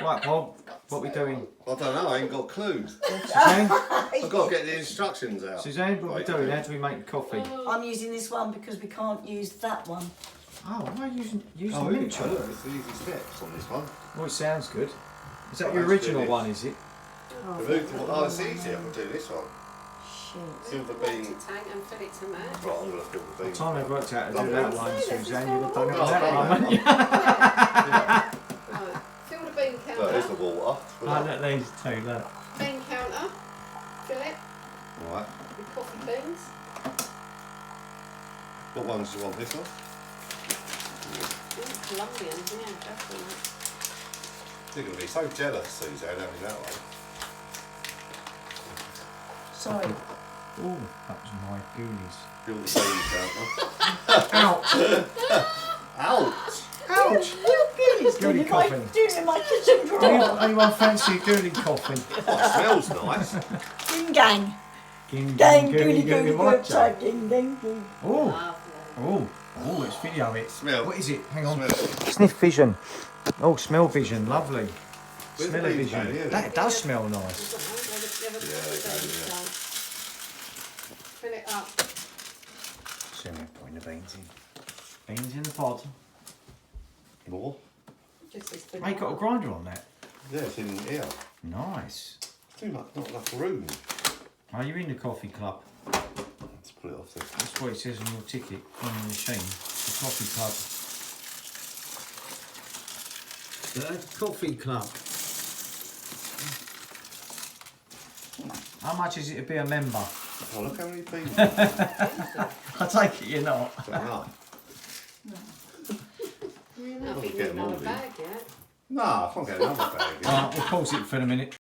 Right, Bob, what are we doing? I don't know, I ain't got a clue. Suzanne? I've got to get the instructions out. Suzanne, what are we doing? How do we make coffee? I'm using this one because we can't use that one. Oh, why are you using Oh, the really? mint chocolate? Look, it's the easy steps on this one. Oh, it sounds good. Is that Oh, your that's original good. one, is it? Oh, it's easy, I can do this one. Shit. Silver Water bean. tank and fill it to match. Right, I'm going to fill the bean. By the time I worked out to do Lovely. that one, Suzanne, you'd have done it Oh, on that done one, that wouldn't you? Right. Fill the bean Look, here's the counter. water. Oh, look, these two, look. Bean counter. Fill it Right. with coffee beans. What ones do you want? This one? Colombian, yeah, definitely. You're going to be so jealous, Suzanne, having that one. Sorry. Oh, that was my goonies. Fill the bean counter. Ouch! Ouch! Ouch! It's Gooey doing my, coughing. doing in my kitchen Do drawer. anyone fancy a goonie coffee? Oh, it smells nice. Ding gang. Ging, Gang, goonie, gooey, gooey, what, good Joe? side. Ding, ding, ding. Oh, Lovely. oh, let's video it. Smell. What is it? Hang on. Smell it. Sniff vision. Oh, smell vision, lovely. Where's Smell the of beans vision. going, yeah? That does smell nice. Fill it up. So we're putting the beans in. Beans in the pot. More? Just as fill Oh, you it got a up. grinder on that. Yeah, it's in here. Nice. Too much, not enough room. Are you in the coffee club? Let's put it off there. That's what it says on your ticket on the machine. The coffee club. The coffee club. How much is it to be a member? Oh, look how many beans. I take it you're not. Is that enough? I think Get you need them all another in. bag yet. Nah, I can't get another bag. Right, we'll pause it for a minute.